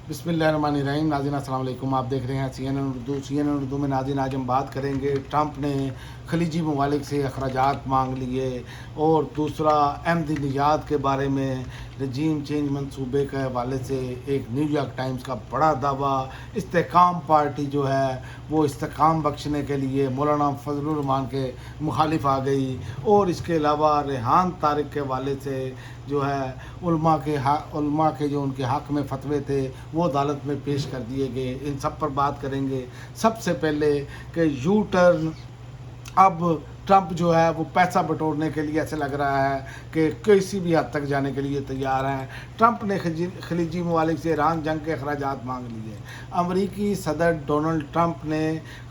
बिस्मिल्लाहिर्रहमानिर्रहीम। नाज़रीन अस्सलाम वालेकुम। आप देख रहे हैं CNN उर्दू में। नाज़रीन आज हम बात करेंगे, ट्रंप ने खलीजी ममालिक से अखराजात मांग लिए, और दूसरा अहमदीनजाद के बारे में रजीम चेंज मंसूबे के हवाले से एक न्यूयॉर्क टाइम्स का बड़ा दावा। इस्तेकाम पार्टी जो है वो इस्तेकाम बख्शने के लिए मौलाना फजलुर रहमान के मुखालिफ आ गई। और इसके अलावा रेहान तारिक के हवाले से जो है उल्मा के जो उनके हक़ में फतवे थे वो अदालत में पेश कर दिए गए। इन सब पर बात करेंगे। सबसे पहले कि यू टर्न, अब ट्रंप जो है वो पैसा बटोरने के लिए ऐसे लग रहा है कि किसी भी हद तक जाने के लिए तैयार हैं। ट्रंप ने खलीजी ममालिक से ईरान जंग के अखराजात मांग लिए। अमरीकी सदर डोनाल्ड ट्रंप ने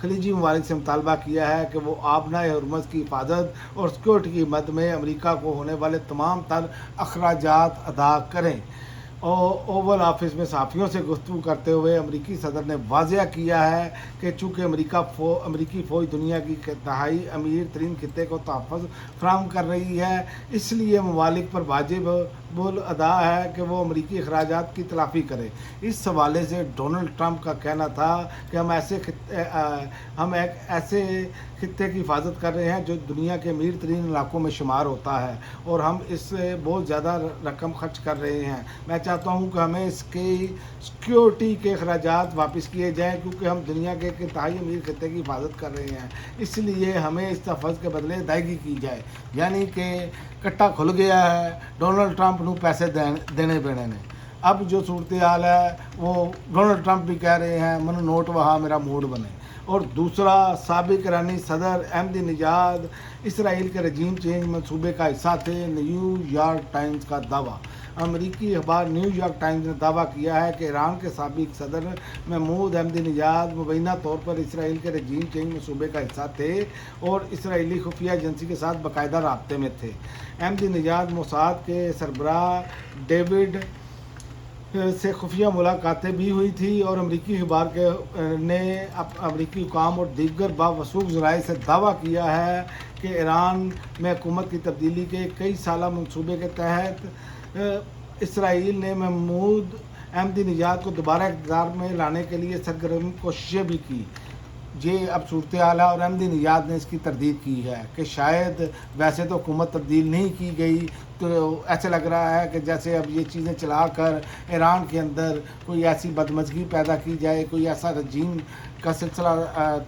खलीजी ममालिक से मुतालबा किया है कि वो आबनाए हुर्मुज़ की हिफाजत और सिक्योरिटी की मद में अमरीका को होने वाले तमाम तर अखराजात अदा करें। और ओवल ऑफिस में सहाफ़ियों से गुफ्तगू करते हुए अमरीकी सदर ने वाज़ेह किया है कि चूँकि अमरीकी फ़ौज दुनिया की इंतहाई अमीर तरीन खित्ते को तहफ़्फ़ुज़ फराहम कर रही है, इसलिए ममालिक पर वाजिब अदा है कि वो अमरीकी अखराजात की तलाफ़ी करे। इस हवाले से डोनाल्ड ट्रंप का कहना था कि हम एक ऐसे खित्ते की हिफाजत कर रहे हैं जो दुनिया के अमीर तरीन इलाकों में शुमार होता है, और हम इससे बहुत ज़्यादा रकम खर्च कर रहे हैं। मैं चाहता हूँ कि हमें इसकी सिक्योरिटी के अखराजात वापस किए जाएँ, क्योंकि हम दुनिया के एक इंतहाई अमीर खित्ते की हिफाजत कर रहे हैं, इसलिए हमें इस तहफ़्फ़ुज़ के बदले अदायगी की जाए। यानी कि कट्टा खुल गया है डोनाल्ड ट्रंप को पैसे देने पेने ने। अब जो सूरत हाल है वो डोनाल्ड ट्रंप भी कह रहे हैं मनो नोट वहाँ मेरा मूड बने। और दूसरा, साबिक ईरानी सदर अहमदीनजाद इसराइल के रजीम चेंज मंसूबे का हिस्सा थे। न्यूयॉर्क टाइम्स का दावा। अमरीकी अखबार न्यूयॉर्क टाइम्स ने दावा किया है कि ईरान के साबिक सदर महमूद अहमदीनजाद मुबैना तौर पर इसराइल के रजीम चेंज मंसूबे का हिस्सा थे और इसराइली खुफिया एजेंसी के साथ बाकायदा राब्ते में थे। अहमदीनजाद मोसाद के सरबराह डेविड से खुफिया मुलाकातें भी हुई थी, और अमरीकी अखबार ने अमरीकी हुकाम और दीगर बावसूख ज़राए से दावा किया है कि ईरान में हुकूमत की तब्दीली के कई साला मंसूबे के तहत इसराइल ने महमूद अहमदीनजाद को दोबारा इक़्तिदार में लाने के लिए सरगर्म कोशिशें भी की। ये अब सूरत हाल है, और अहमदीनजाद ने इसकी तरदीद की है कि शायद वैसे तो हुकूमत तब्दील नहीं की गई, तो ऐसे लग रहा है कि जैसे अब ये चीज़ें चला कर ईरान के अंदर कोई ऐसी बदमज़गी पैदा की जाए, कोई ऐसा रजीम का सिलसिला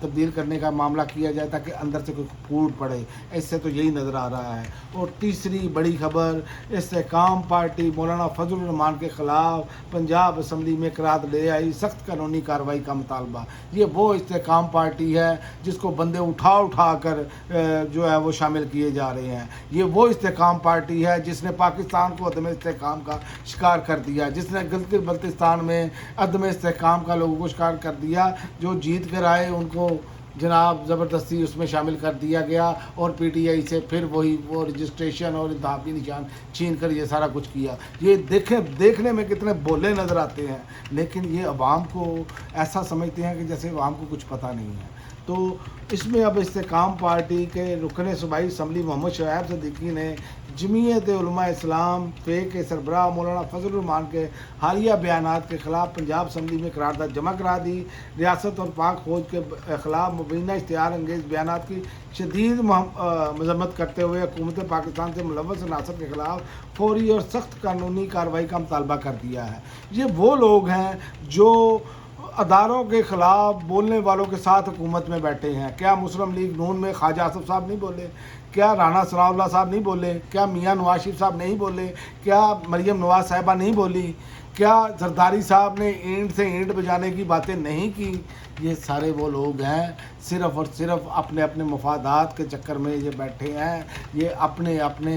तब्दील करने का मामला किया जाए ताकि अंदर से कोई फूट पड़े। इससे तो यही नज़र आ रहा है। और तीसरी बड़ी खबर, इस्तेकाम पार्टी मौलाना फजलुर रहमान के ख़िलाफ़ पंजाब असम्बली में करार ले आई सख्त कानूनी कार्रवाई का मुतालबा। ये वो इस्तेकाम पार्टी है जिसको बंदे उठा कर जो है वो शामिल किए जा रहे हैं। ये वो इस्तेकाम पार्टी है जिसने पाकिस्तान को अदम इस्तेकाम का शिकार कर दिया, जिसने गिलगित बल्तिस्तान में अदम इस्तेकाम का लोगों को शिकार कर दिया। जो जीत कर आए उनको जनाब ज़बरदस्ती उसमें शामिल कर दिया गया, और पीटीआई से फिर वो रजिस्ट्रेशन और इंतखाबी निशान छीन कर ये सारा कुछ किया। ये देखने में कितने भोले नज़र आते हैं, लेकिन ये अवाम को ऐसा समझते हैं कि जैसे अवाम को कुछ पता नहीं है। तो इसमें अब इस्तेकाम पार्टी के रुकन सूबाई असम्बली मोहम्मद शोएब सिद्दीकी ने जमीयत उलमा इस्लाम फ़े के सरबराह मौलाना फजलुर रहमान के हालिया बयानात के ख़िलाफ़ पंजाब असम्बली में करारदाद जमा करा दी। रियासत और पाक फ़ौज के ख़िलाफ़ मुबैना इश्तिहार अंगेज़ बयानात की शदीद मज़म्मत करते हुए हुकूमत पाकिस्तान से मुलव्वस अनासर के ख़िलाफ़ फौरी और सख्त कानूनी कार्रवाई का मुतालबा कर दिया है। ये वो लोग हैं जो अदारों के ख़िलाफ़ बोलने वालों के साथ हुकूमत में बैठे हैं। क्या मुस्लिम लीग नून में ख्वाजा आसिफ साहब नहीं बोले? क्या राना सनाउल्लाह साहब नहीं बोले? क्या मियाँ नवाज शरीफ साहब नहीं बोले? क्या मरियम नवाज साहिबा नहीं बोली? क्या जरदारी साहब ने ईंट से ईंट बजाने की बातें नहीं की? ये सारे वो लोग हैं सिर्फ़ और सिर्फ अपने अपने मफादात के चक्कर में ये बैठे हैं। ये अपने अपने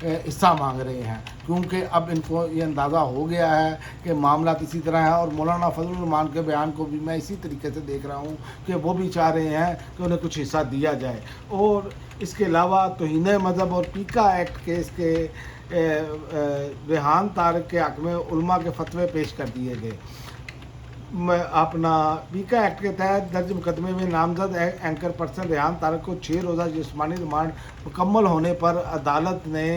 हिस्सा मांग रहे हैं, क्योंकि अब इनको ये अंदाज़ा हो गया है कि मामला इसी तरह है। और मौलाना फजलुर रहमान के बयान को भी मैं इसी तरीके से देख रहा हूँ कि वो भी चाह रहे हैं कि उन्हें कुछ हिस्सा दिया जाए। और इसके अलावा तौहीन मज़हब और पीका एक्ट केस के रेहान तारिक के हक़ में उलमा के फतवे पेश कर दिए गए। अपना पीका एक्ट के तहत दर्ज मुकदमे में नामजद एंकर पर्सन रेहान तारिक को 6 रोज़ा जिस्मानी रिमांड मुकम्मल होने पर अदालत ने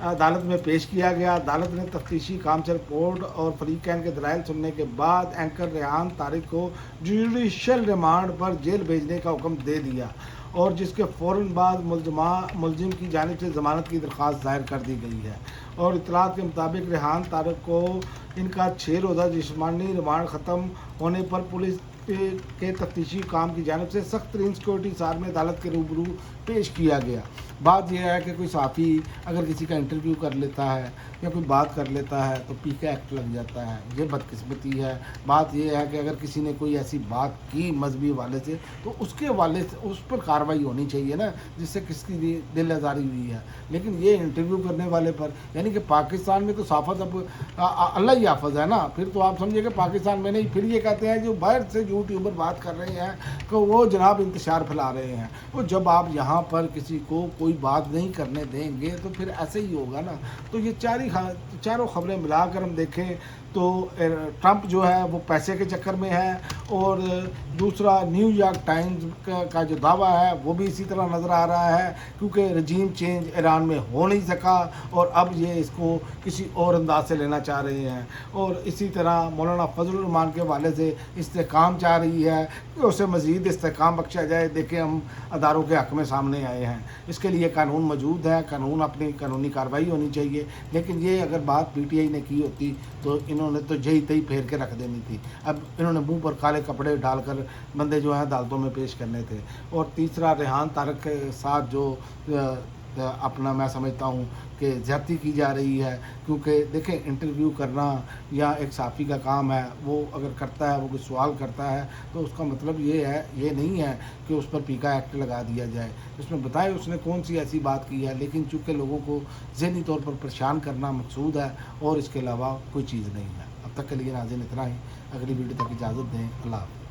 अदालत में पेश किया गया। अदालत ने तफ्तीशी काम से रिपोर्ट और फरीकैन के दलाइल सुनने के बाद एंकर रेहान तारिक को जुडिशल रिमांड पर जेल भेजने का हुक्म दे दिया और जिसके फ़ौरन बाद मुलजिम की जानिब से ज़मानत की दरख्वास्त दायर कर दी गई है। और इतलात के मुताबिक रेहान तारिक को इनका 6 रोज़ा जिस्मानी रिमांड ख़त्म होने पर पुलिस के तफ्तीशी काम की जानिब से सख्त तरीन सिक्योरिटी सार में अदालत के रूबरू पेश किया गया। बात यह है कि कोई सहाफ़ी अगर किसी का इंटरव्यू कर लेता है या कोई बात कर लेता है तो पीके एक्ट लग जाता है, ये बदकिस्मती है। बात यह है कि अगर किसी ने कोई ऐसी बात की मजहबी हवाले से तो उसके हवाले से उस पर कार्रवाई होनी चाहिए ना, जिससे किसकी दिल आज़ारी हुई है। लेकिन ये इंटरव्यू करने वाले पर, यानी कि पाकिस्तान में तो साफत अब अल्लाह ही हाफ़िज़ है ना, फिर तो आप समझिए कि पाकिस्तान में नहीं। फिर ये कहते हैं जो बाहर से यूट्यूबर बात कर रहे हैं कि वो जनाब इंतशार फैला रहे हैं। वो जब आप यहाँ पर किसी को कोई बात नहीं करने देंगे तो फिर ऐसे ही होगा ना। तो ये चारों खबरें मिलाकर हम देखें तो ट्रंप जो है वो पैसे के चक्कर में है, और दूसरा न्यूयॉर्क टाइम्स का जो दावा है वो भी इसी तरह नज़र आ रहा है, क्योंकि रजीम चेंज ईरान में हो नहीं सका और अब ये इसको किसी और अंदाज से लेना चाह रहे हैं। और इसी तरह मौलाना फजलुर रहमान के हवाले से इस्तेकाम चाह रही है कि उसे मज़ीद इस्तेकाम बख्शा जाए। देखें, हम अदारों के हक़ में सामने आए हैं, इसके लिए कानून मौजूद है, कानून अपनी कानूनी कार्रवाई होनी चाहिए। लेकिन ये अगर बात PTI ने की होती तो इन्होंने तो जही तही फेर के रख देनी थी। अब इन्होंने मुंह पर काले कपड़े डालकर बंदे जो हैं अदालतों में पेश करने थे। और तीसरा, रेहान तारिक के साथ जो अपना मैं समझता हूँ कि ज़्यादती की जा रही है, क्योंकि देखें इंटरव्यू करना या एक सहाफ़ी का काम है, वो अगर करता है, वो कोई सवाल करता है तो उसका मतलब ये नहीं है कि उस पर पीका एक्ट लगा दिया जाए। उसमें बताए उसने कौन सी ऐसी बात की है, लेकिन चूँकि लोगों को ज़हनी तौर पर परेशान करना मकसूद है और इसके अलावा कोई चीज़ नहीं है। अब तक के लिए नाज़रीन इतना ही, अगली वीडियो तक इजाज़त दें। अल्लाह हाफ़िज़।